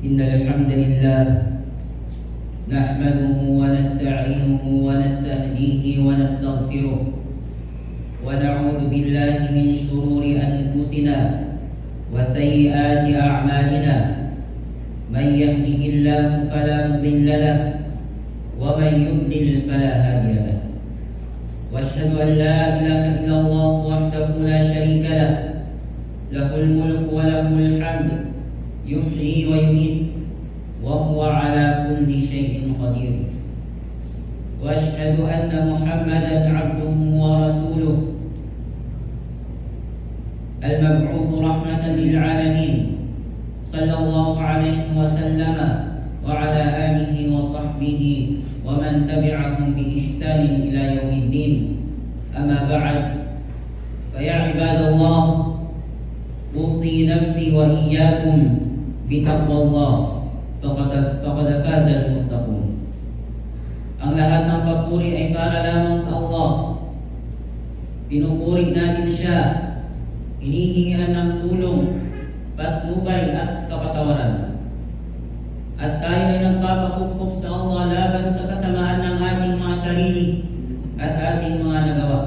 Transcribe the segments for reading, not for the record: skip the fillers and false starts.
إن الحمد لله نحمده ونستعينه ونستهديه ونستغفره ونعوذ بالله من شرور أنفسنا وسيئات أعمالنا من يهده الله فلا مضل له ومن يضلل فلا هادي له وأشهد أن لا إله إلا الله وحده لا شريك له له الملك وله الحمد يحيي ويميت وهو على كل شيء قدير وأشهد أن محمدا عبده ورسوله المبعوث رحمة للعالمين صلى الله عليه وسلم وعلى آله وصحبه ومن تبعهم بإحسان إلى يوم الدين. أما بعد، فيا عباد الله، أوصي نفسي وإياكم بتقوى الله فقد فاز المتقون. Ang lahat ng papuri ay para lamang sa Allah. Pinupuri natin siya, hinihingihan ng tulong, patnubay at kapatawaran. At tayo ay nagpapakupkop sa Allah laban sa kasamaan ng ating mga sarili at ating mga nagawa.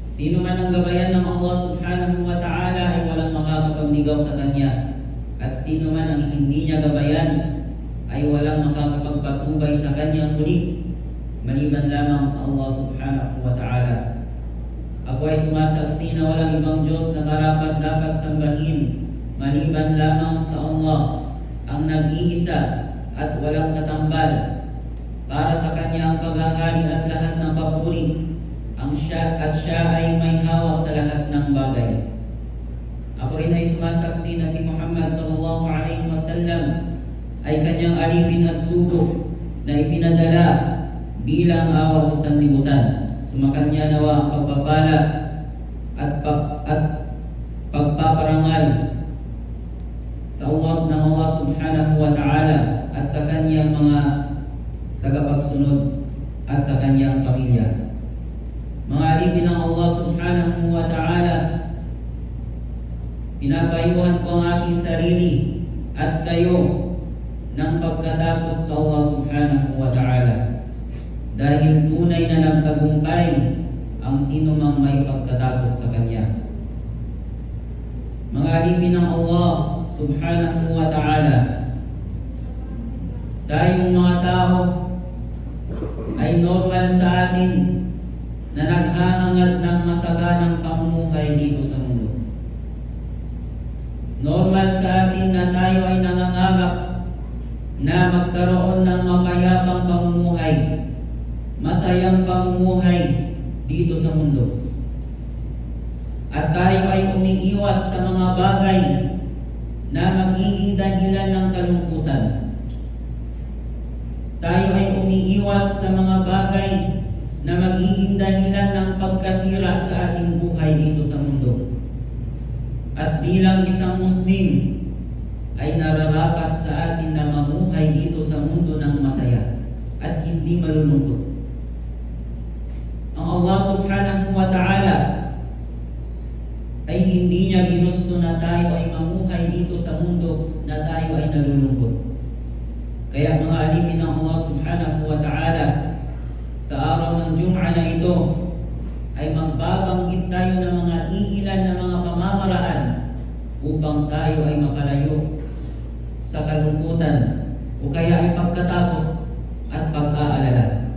Sino man ang gabayan ng Allah subhanahu wa ta'ala ay walang makakapagnigaw sa Kanya. At sino man ang hindi niya gabayan ay walang makakapagpatubay sa Kanya muli, maliban lamang sa Allah subhanahu wa ta'ala. Ako ay sumasaksi na walang ibang Diyos na karapat dapat sambahin maliban lamang sa Allah, ang nag-iisa at walang katambal. Para sa Kanya ang paghahari at lahat ng papuri. Siya ay may hawak sa lahat ng bagay. Ako rin ay sumasaksi na si Muhammad sallallahu alaihi wasallam ay Kanyang alipin at sugo na ipinadala bilang awa sa sanlibutan. Sumakanya nawa ang pagpapala at pagpaparangal sa uwag ng Allah subhanahu wa ta'ala at sa Kanyang mga tagapagsunod at sa Kanyang pamilya. Mga alipin ng Allah subhanahu wa ta'ala, pinapayuhan ko ang aking sarili at kayo ng pagkatakot sa Allah subhanahu wa ta'ala, dahil tunay na nagtagumpay ang sino mang may pagkatakot sa Kanya. Mga alipin ng Allah subhanahu wa ta'ala, tayong mga tao ay normal sa atin na naghahangad ng masaganang pamumuhay dito sa mundo. Normal sa atin na tayo ay nangangakap na magkaroon ng mapayapang pamumuhay, masayang pamumuhay dito sa mundo. At tayo ay umiiwas sa mga bagay na magiging dahilan ng kalungkutan. Tayo ay umiiwas sa mga bagay na magiging dahilan ng pagkasira sa ating buhay dito sa mundo. At bilang isang Muslim, ay nararapat sa atin na mamuhay dito sa mundo ng masaya at hindi malulungkot. Ang Allah subhanahu wa ta'ala ay hindi niya ginusto na tayo ay mamuhay dito sa mundo na tayo ay nalulungkot. Kaya mga alipin ng Allah subhanahu wa ta'ala, sa araw ng Jum'a na ito ay magbabanggit tayo ng mga iilan na mga pamamaraan upang tayo ay mapalayo sa kalungkutan o kaya ay pagkatakot at pag-aalala.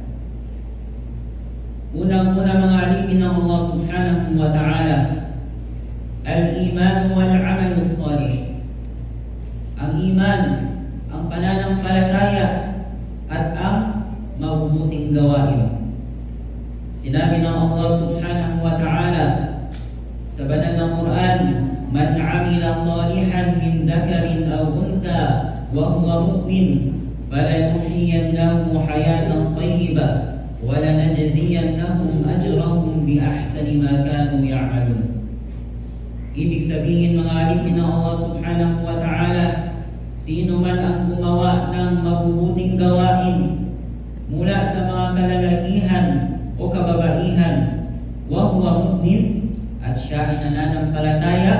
Unang-una mga alipin ng Allah subhanahu wa ta'ala, al-iman wal-amal as-salih. Ang iman, ang pananampalataya at ang mabubuting gawain. Sinabi ng Allah subhanahu wa ta'ala sa banal na Quran, man amila salihan min dhakarin aw untha wa huwa mu'min falanuhyiyannahu hayatan tayyibah wa lanajziyannahum ajrahum bi ahsani ma kanu ya'malun. Ibig sabihin mga alipin ng Allah subhanahu wa ta'ala, sino man ang gumawa ng mabubuting gawain mula sa mga kalalakihan o kababaihan, wa huwa mu'min, at siya ay nananampalataya,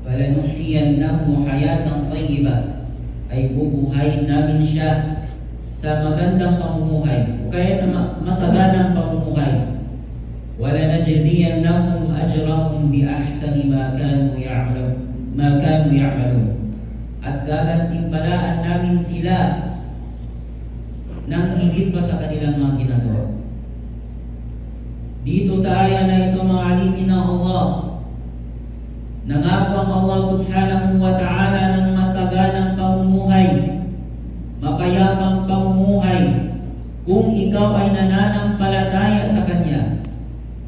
falanuhyiyannahu nahyinahu hayatan tayyibah, ay bubuhayin namin siya sa magandang pamumuhay o kaya sa masaganang pamumuhay. Wala najziyannahum ajrahum bi ahsani ma kanu ya'malun. At gagantimpalaan namin sila ng higit pa sa kanilang mga ginagawa. Dito sa aya na ito, mga alipin ng Allah, nangako ang Allah subhanahu wa ta'ala ng masaganang pamumuhay, mapayapang pamumuhay, kung ikaw ay nananampalataya sa Kanya,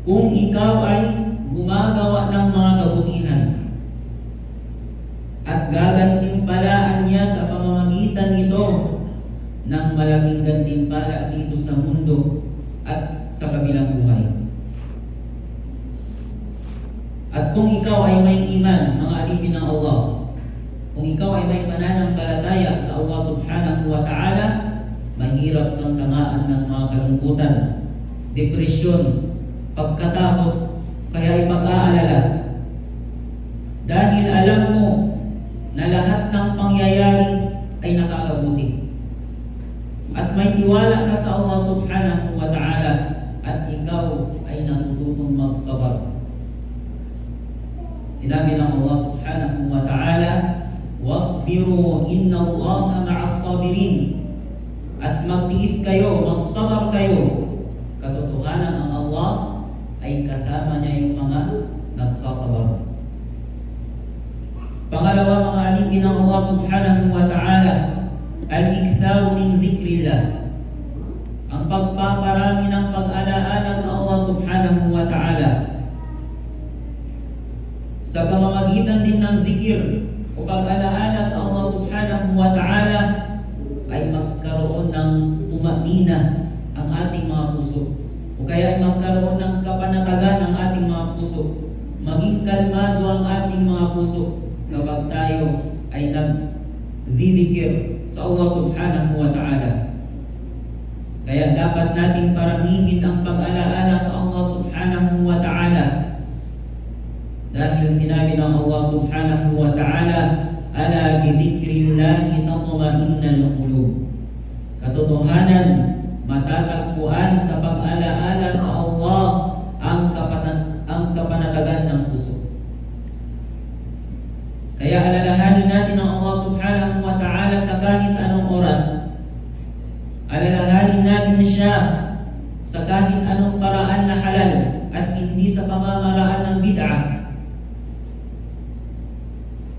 kung ikaw ay gumagawa ng mga kabutihan, at gagantimpalaan niya sa pamamagitan nito ng malaking gantimpala dito sa mundo at sa kabilang buhay. At kung ikaw ay may iman, mga alipin ng Allah, kung ikaw ay may pananampalataya sa Allah subhanahu wa ta'ala, mahirap kang tamaan ng mga kalungkutan, depresyon, pagkatakot, kaya ay pag-aalala. Dahil alam mo na lahat ng pangyayari ay nakakabuti. At may tiwala ka sa Allah subhanahu wa ta'ala at ikaw ay natututong magsabar. Sinabi ng Allah subhanahu wa ta'ala, wasbiru inna Allaha ma'as sabirin. At magtiis kayo, magsabar kayo. Katotohanan ang Allah ay kasama niya yung mga nagsasabar. Pangalawa, mga alipin ng Allah subhanahu wa ta'ala, al-iktharu min dhikrillah. Ang pagpaparami ng pag-alaala sa Allah subhanahu wa ta'ala. Sa pamamagitan din ng dhikr o pag-alaala sa Allah subhanahu wa ta'ala ay magkaroon ng tumanina ang ating mga puso. O kaya ay magkaroon ng kapanatagan ang ating mga puso. Maging kalmado ang ating mga puso kapag tayo ay nag-dhikr sa Allah subhanahu wa ta'ala. Kaya dapat nating paramihin ang pag-alaala sa Allah subhanahu wa ta'ala. Dahil sinabi ng Allah subhanahu wa ta'ala, ala bi dhikrillahi tatma'innul qulub. Katotohanan, matatagpuan sa pag-alaala sa Allah ang kapanatagan ng puso. Kaya alalahanin natin ang Allah subhanahu wa ta'ala sa kahit anong oras. Alalahanin natin siya sa kahit anong paraan na halal at hindi sa pamamaraan ng bid'ah.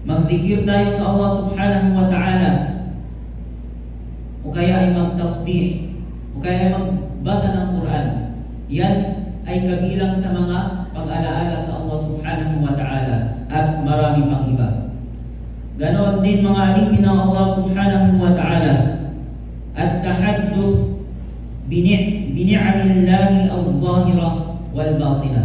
Magdikir tayo sa Allah subhanahu wa ta'ala, o kaya ay magtasbih, o kaya ay magbasa ng Quran. Yan ay kabilang sa mga pag-alaala sa Allah subhanahu wa ta'ala at marami pang iba. Ganon din mga alipin ng Allah subhanahu wa ta'ala at tahadduth bini'amillahi al-zahira wal-batina.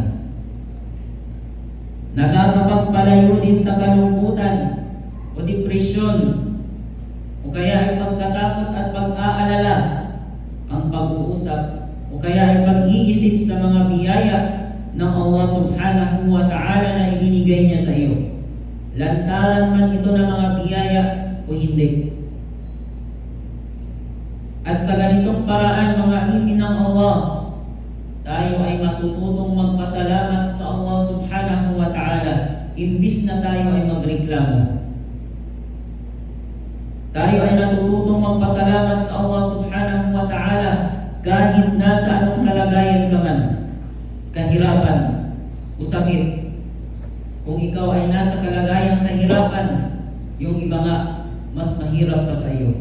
Nakakapagpalayo din sa kalungkutan o depresyon o kaya ay pagkatakot at pag-aalala ang pag-uusap o kaya ay pag-iisip sa mga biyaya ng Allah subhanahu wa ta'ala na ibinigay niya sa iyo. Lantaran man ito ng mga biyaya o hindi. At sa ganitong paraan, mga alipin ng Allah, tayo ay matututong magpasalamat sa Allah subhanahu wa ta'ala imbis na tayo ay magreklamo. Tayo ay natututong magpasalamat sa Allah subhanahu wa ta'ala kahit nasa anong kalagayan ka man, kahirapan o sakit. Kung ikaw ay nasa kalagayang kahirapan, yung iba nga mas mahirap pa sa iyo.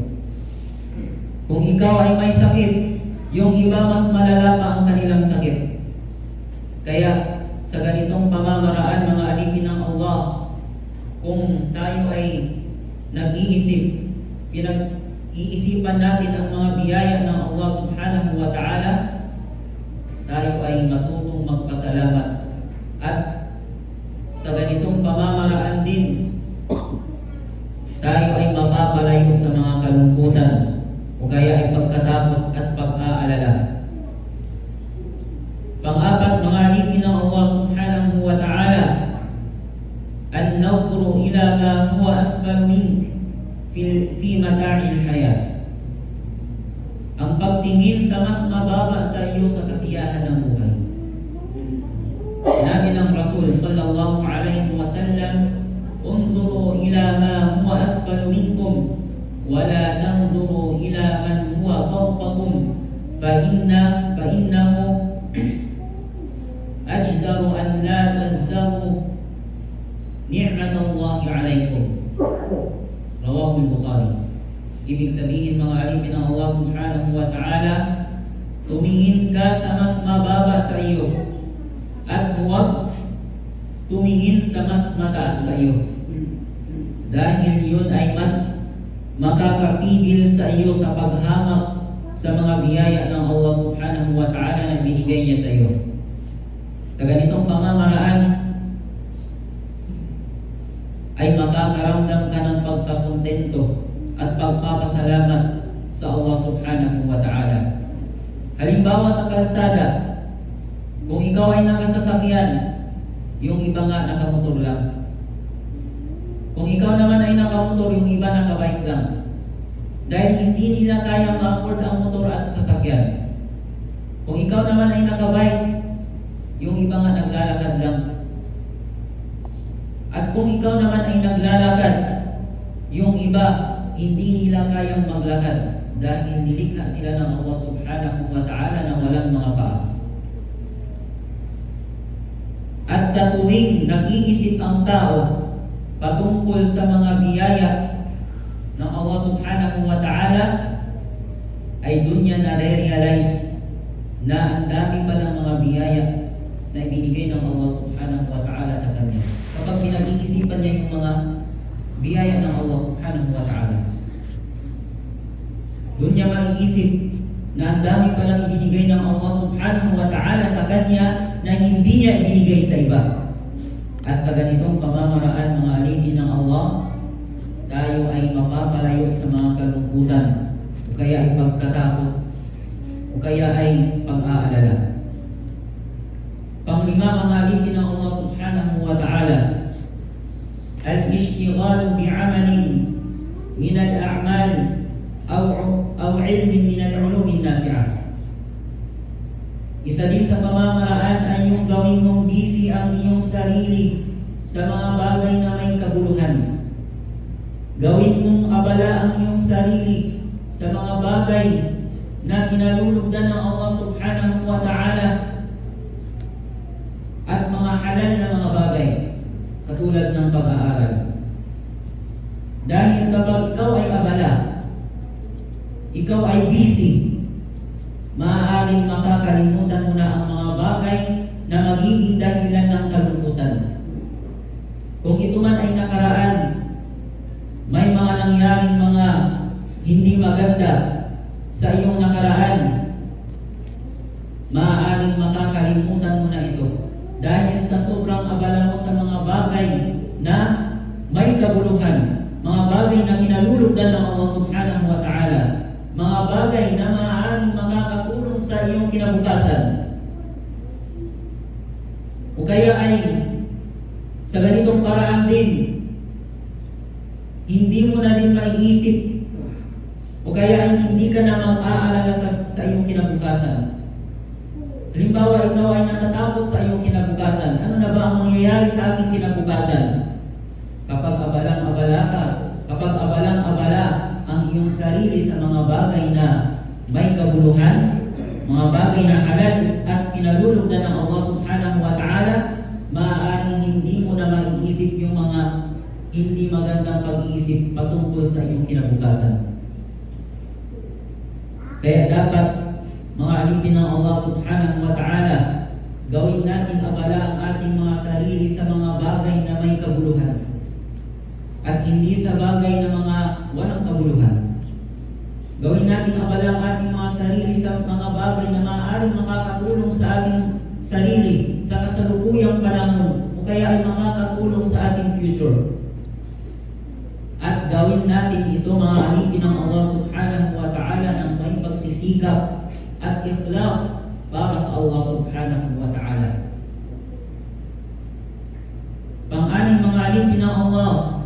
Kung ikaw ay may sakit, yung iba mas malala pa ang kanilang sakit. Kaya sa ganitong pamamaraan, mga alipin ng Allah, kung tayo ay nag-iisip, pinag-iisipan natin ang mga biyaya ng Allah subhanahu wa ta'ala, tayo ay matutong magpasalamat. At sa ganitong pamamaraan din, tayo ay mapapalayo sa mga kalungkutan o kaya ay pagkatakot at pag-aalala. Pang-apat, mga alipin ng Allah subhanahu wa ta'ala, النظر إلى ما هو أسفل منك في متاع الحياة. Ang pagtingin sa mas mababa sa iyo sa kasiyahan ng buhay. Sinabi ng Rasul sallallahu alaihi wasallam, "Unzuru ila ma huwa asfal minkum wa la tanzuru ila man huwa fawqakum فإنه أجدر أن لا تزدروا نعمة الله عليكم." Rawahul Bukhari. Ibig sabihin mga alipin ng Allah subhanahu wa ta'ala, tumingin ka sa mas mababa sa iyo at huwag tumingin sa mas mataas sa iyo, dahil yun ay mas makakapigil sa iyo sa paghamak sa mga biyaya ng Allah subhanahu wa ta'ala na binigay niya sa iyo. Sa ganitong pamamaraan ay makakaramdam ka ng pagkakontento at pagpapasalamat sa Allah subhanahu wa ta'ala. Halimbawa sa kalsada, kung ikaw ay nakasasakyan, yung iba nga nakamotor lang. Kung ikaw naman ay nakamotor, yung iba nakabike lang. Dahil hindi nila kaya ma-afford ang motor at sasakyan. Kung ikaw naman ay nakabike, yung iba nga naglalakad lang. At kung ikaw naman ay naglalakad, yung iba hindi nila kayang maglakad dahil nilikha sila ng Allah subhanahu wa ta'ala na walang mga paa. At sa tuwing nag-iisip ang tao patungkol sa mga biyaya ng Allah subhanahu wa ta'ala, ay doon niya nare-realize na ang dami pa ng mga biyaya na ibinigay ng Allah subhanahu wa ta'ala sa kanya. Kapag pinag-iisipan niya yung mga biyaya ng Allah subhanahu wa ta'ala, doon niya maiisip na ang dami palang ibinigay ng Allah subhanahu wa ta'ala sa kanya na hindi niya ibinigay sa iba. At sa ganitong pamamaraan mga alipin ng Allah, tayo ay mapapalayo sa mga kalungkutan, o kaya ay pagkatakot, o kaya ay pag-aalala. Panglima mga alipin ng Allah subhanahu wa ta'ala, al-ishtighalu bi'amalin min al-a'mal aw ilmin min al-ulum an-nafi'ah. Isa din sa pamamaraan ay yung gawin mong busy ang iyong sarili sa mga bagay na may kabuluhan. Gawin mong abala ang iyong sarili sa mga bagay na kinalulugdan ng Allah subhanahu wa ta'ala at mga halal na mga bagay katulad ng pag-aaral. Dahil kapag ikaw ay abala, ikaw ay busy, maaaring makakalimutan mo na ang mga bagay na magiging dahilan ng kalungkutan. Kung ito man ay nakaraan, may mga nangyaring mga hindi maganda sa iyong nakaraan, maaaring makakalimutan mo na ito dahil sa sobrang abala mo sa mga bagay na may kabuluhan, mga bagay na kinalulugdan ng Allah subhanahu wa ta'ala, mga bagay na maaaring makakatulong sa iyong kinabukasan. O kaya ay sa ganitong paraan din, hindi mo na din maiisip, o kaya ay hindi ka na mag-aalala sa iyong kinabukasan. Halimbawa, ikaw ay natatakot sa iyong kinabukasan. Ano na ba ang mangyayari sa aking kinabukasan? Kapag abalang-abala ka, kapag abalang-abala ang iyong sarili sa mga bagay na may kabuluhan, mga bagay na halal at kinalulugdan ng Allah subhanahu wa ta'ala, maaaring hindi mo na maiisip yung mga hindi magandang pag-iisip patungkol sa iyong kinabukasan. Kaya dapat mga alipin ng Allah subhanahu wa ta'ala, gawin natin abala ang ating mga sarili sa mga bagay na may kabuluhan at hindi sa bagay na mga walang kabuluhan. Gawin natin abala ang ating mga sarili sa mga bagay na maaaring makakatulong sa ating sarili sa kasalukuyang panahon o kaya ay makakatulong sa ating future. At gawin natin ito mga alipin ng Allah subhanahu wa ta'ala ng may pagsisikap at ikhlas para sa Allah subhanahu wa ta'ala. Pang-anim mga alipin ng Allah,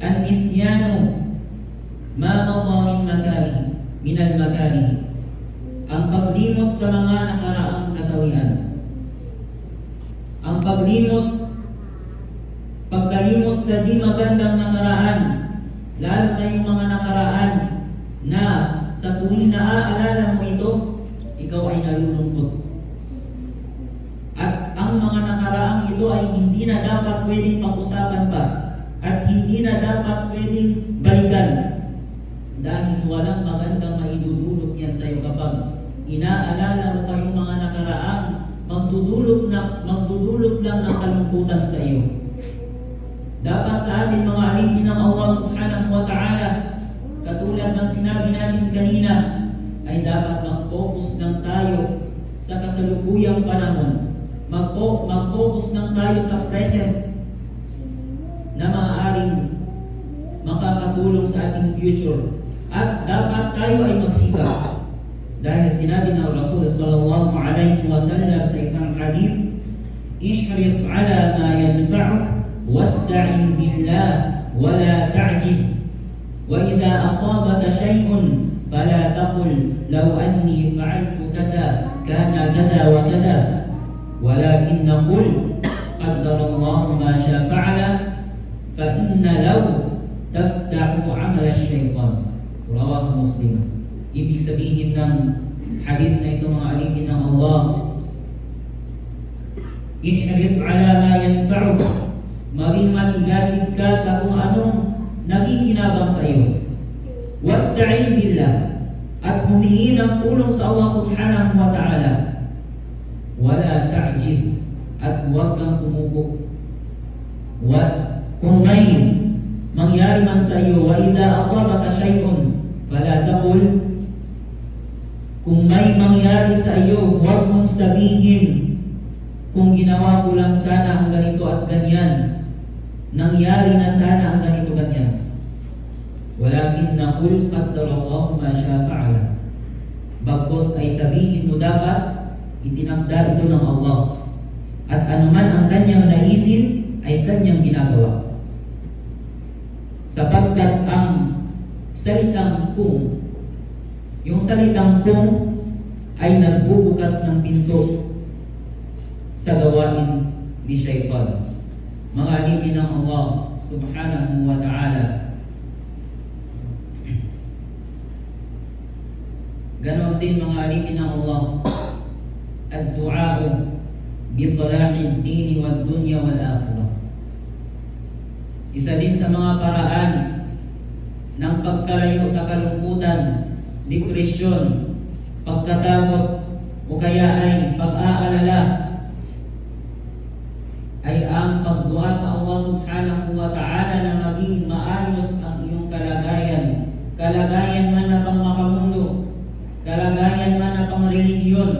an-nisyanu ma madha min al-makarih, ang paglimot sa mga nakaraang kasawian. Ang pagkalimot sa di magandang nakaraan, lalo na yung mga nakaraan na sa tuwing naaalala mo ito, ikaw ay nalulungkot. At ang mga nakaraang ito ay hindi na dapat pwedeng pag-usapan pa at hindi na dapat pwedeng balikan, dahil walang magandang maidudulot yan sa iyo kapag inaalala mo pa yung mga nakaraang magdudulot lang ng kalungkutan sa iyo. Dapat sa atin mga alipin ng Allah subhanahu wa ta'ala, katulad ng sinabi natin kanina, ay dapat mag-focus lang tayo sa kasalukuyang panahon. Mag-focus lang tayo sa present na maaaring makakatulong sa ating future. At dapat tayo ay magsikap. Dahil sinabi ng Rasul sallallahu alaihi wasallam sa isang hadith, ihris ala ma yanfa'uk wasta'in billah wala ta'jiz, wa idha asabaka shay'un fala taqul law anni fa'altu kada kana kada wa kada, walakin qul qaddarallahu ma syaa fa'ala fa inna law taftahu 'amal asy-syaitan. Rawahu Muslim. Ibig sabihin ng hadith na ito mga alipin ng Allah, ihris ala ma yanfa'uk, maging masigasig ka sa kung anong nakikinabang sa iyo. Wasta'in billah, at humingi ng tulong sa Allah subhanahu wa ta'ala. Wala ta'jiz, at huwag kang sumuko. Kung may mangyari man sa iyo, wa idha asabaka shay'un fala taqul, kung may mangyari sa iyo, huwag mong sabihin, kung ginawa ko lang sana ang ganito at ganyan, nangyari na sana ang ganito ganyan. Walakin naqul qaddarallahu ma syaa fa'ala, bagkus ay sabihin mo dapat itinakda ito ng Allah, at anuman ang kanyang naisin ay kanyang ginagawa. Sapagkat ang salitang kung, yung salitang kung ay nagbubukas ng pinto sa gawain ni Shaytan. Mga alipin ng Allah subhanahu wa ta'ala. Ganon din mga alipin ng Allah, ad-du'a'u bi salahid dini wad dunya wal akhirah. Isa din sa mga paraan ng pagkalayo sa kalungkutan, depresyon, pagkatakot, o kaya ay pag-aalala, ay ang pagdua sa Allah subhanahu wa ta'ala na maging maayos ang iyong kalagayan. Kalagayan man na pang makamundo, kalagayan man na pang relihiyon,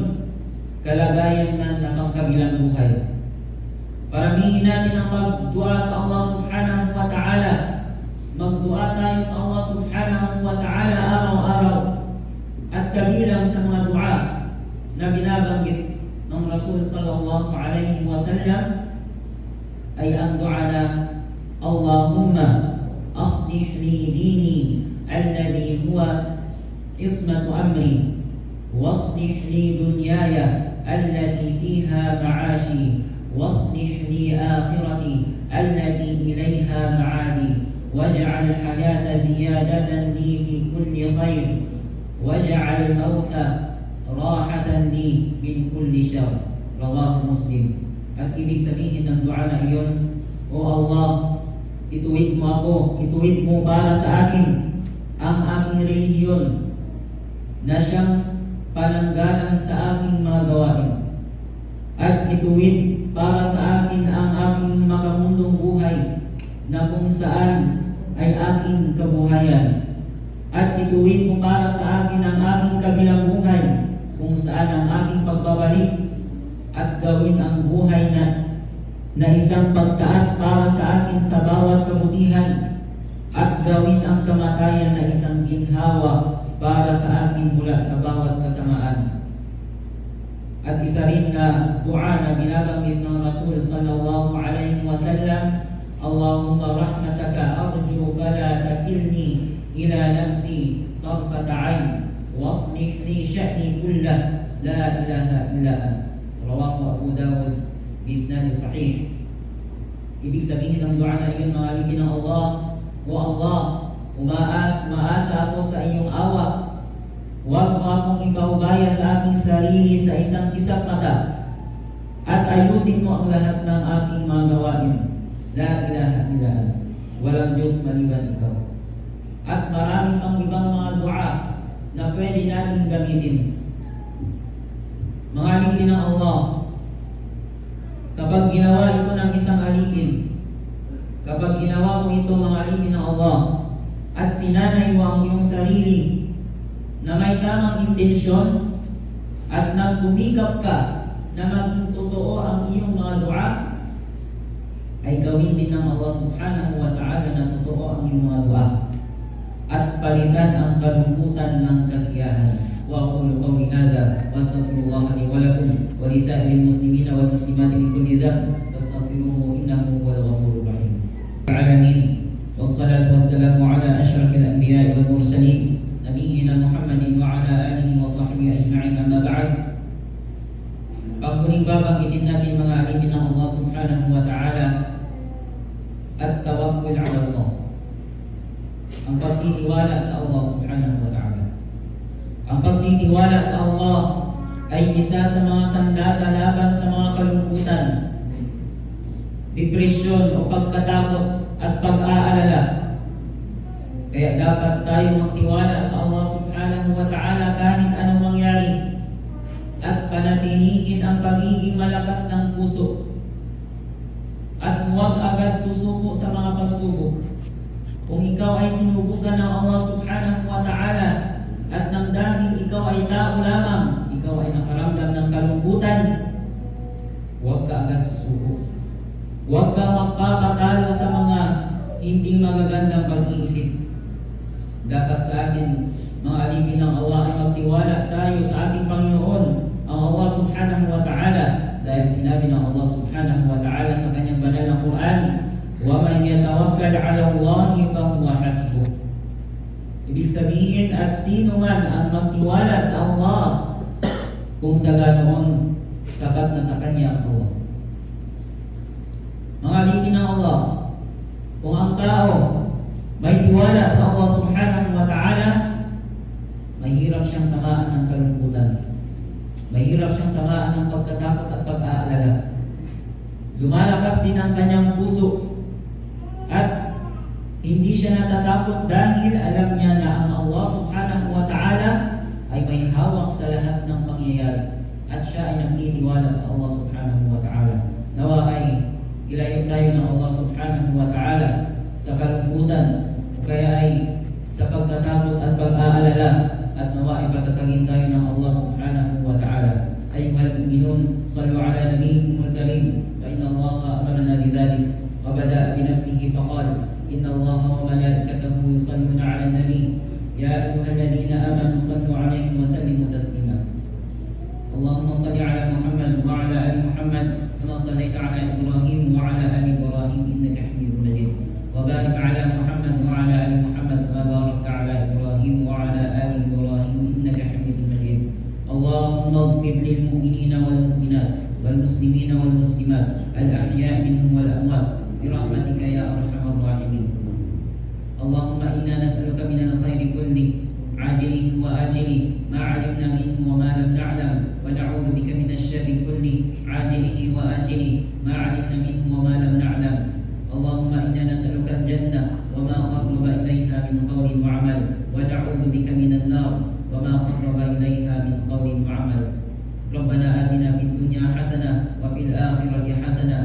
kalagayan man na pang kabilang buhay. Paramihin natin ang pagdua sa Allah subhanahu wa ta'ala. Magdua tayo sa Allah subhanahu wa ta'ala araw-araw. At kabilang sa mga dua na binabanggit ng Rasul sallallahu alaihi wasallam ay ang dua na Allahumma aslih li dini alladhi huwa ismatu amri waslih li dunyaya allati fiha ma'ashi waslih li akhirati allati ilayha ma'adi waj'al hayata ziyadatan li fi kulli khair waj'al mauta rahatan li min kulli syarr. Rawahu Muslim. At ibig sabihin ng dua na iyon, O Allah, ituwid mo ako, ituwid mo para sa akin ang aking relihiyon na siyang pananggalang sa aking mga gawain, at ituwid para sa akin ang aking makamundong buhay na kung saan ay aking kabuhayan, at ituwid mo para sa akin ang aking kabilang buhay kung saan ang aking pagbabalik, at gawin ang buhay na isang pagtaas para sa akin sa bawat kabutihan, at gawin ang kamatayan na isang ginhawa para sa akin mula sa bawat kasamaan. At isa rin na dua na binabanggit ng Rasul sallallahu alaihi wasallam اللهم رحمتك أرجو فلا تكلني إلى نفسي طرفة عين واصلح لي شأني كله لا إله إلا أنت. Rawahu Abu Dawud bisnad sahih. Ibig sabihin ng dua na iyon, mga alipin ng Allah, O Allah, umaasa ako sa iyong awa. Huwag mo akong ipaubaya sa aking sarili sa isang kisap mata, at ayusin mo ang lahat ng aking mga gawain. La ilaha illa anta, walang Diyos maliban ikaw. At marami pang ibang mga dua na pwede natin gamitin. Mga alipin ng Allah, kapag ginawa ito ng isang alipin, kapag ginawa mo ito, mga alipin ng Allah, at sinanay mo ang iyong sarili na may tamang intensyon at nagsumikap ka na maging totoo ang iyong mga dua, ay gawin din ng Allah subhanahu wa ta'ala na totoo ang iyong mga dua at palitan ang kalungkutan ng kasiyahan. وأقول قولي هذا وأستغفر الله لي ولكم ولسائر المسلمين والمسلمات من كل ذنب فاستغفروه إنه هو الغفور الرحيم. العالمين والصلاة والسلام على أشرف الأنبياء والمرسلين نبينا محمد وعلى آله وصحبه أجمعين. أما بعد, pagmuling babanggitin natin mga alipin ng Allah subhanahu wa ta'ala at tawakkul ala Allah, ang pagtitiwala sa Allah subhanahu wa ta'ala. Ang pagtitiwala sa Allah ay isa sa mga sandata laban sa mga kalungkutan, depresyon o pagkatakot at pag-aalala. Kaya dapat tayo magtiwala sa Allah subhanahu wa ta'ala kahit anong mangyari, at panatilihin ang pagiging malakas ng puso, at huwag agad susuko sa mga pagsubok. Kung ikaw ay sinubukan ng Allah subhanahu wa ta'ala, at nang dahil ikaw ay tao lamang, ikaw ay nakaramdam ng kalungkutan, huwag ka agad susuko. Huwag ka magpapatalo sa mga hindi magagandang pag-iisip. Dapat sa atin, mga alipin ng Allah, ay magtiwala tayo sa ating Panginoon, ang Allah subhanahu wa ta'ala, dahil sinabi ng Allah subhanahu wa ta'ala sa kanyang banal na Quran, وَمَنْ يَتَوَكَّلْ عَلَى اللَّهِ فَهُوَ حَسْبُهُ. Ibig sabihin, at sino man ang magtiwala sa Allah, kung sa ganoon, sapat na sa kanya ang Allah. Mga alipin ng Allah, kung ang tao may tiwala sa Allah subhanahu wa ta'ala, mahirap siyang tamaan ng kalungkutan, mahirap siyang tamaan ng pagkatakot at pag-aalala. Lumalakas din ang kanyang puso, at hindi siya natatakot dahil alam niya na ang Allah subhanahu wa ta'ala ay may hawak sa lahat ng pangyayari, at siya ay nagtitiwala sa Allah subhanahu wa ta'ala. Nawa ay ilayo tayo ng Allah subhanahu wa ta'ala sa kalungkutan o kaya ay sa pagkatakot at pag-aalala, at nawa ay patatagin tayo ng Allah subhanahu wa ta'ala. Ayyuhal mu'minun, sallu ala nabiyyikumul karim, fa inna Allah amarna bidhalik wa bada'a bi nafsihi faqala إن الله وملائكته يصلون على النبي يا أيها الذين آمنوا صلوا عليه وسلموا تسليما. اللهم صل على محمد وعلى آل محمد كما صليت على إبراهيم وعلى آل إبراهيم إنك حميد مجيد. وبارك على محمد وعلى آل محمد كما باركت على إبراهيم وعلى آل إبراهيم إنك حميد مجيد. اللهم اغفر للمؤمنين والمؤمنات والمسلمين والمسلمات الأحياء منهم والأموات برحمتك يا أرحم الراحمين. اللهم إنا نسألك من الخير كله عاجله وآجله ما علمنا منه وما لم نعلم، ونعوذ بك من الشر كله عاجله وآجله ما علمنا منه وما لم نعلم. اللهم إنا نسألك الجنة وما قرب إليها من قول وعمل، ونعوذ بك من النار وما قرب إليها من قول وعمل. ربنا آتنا في الدنيا حسنة وفي الآخرة حسنة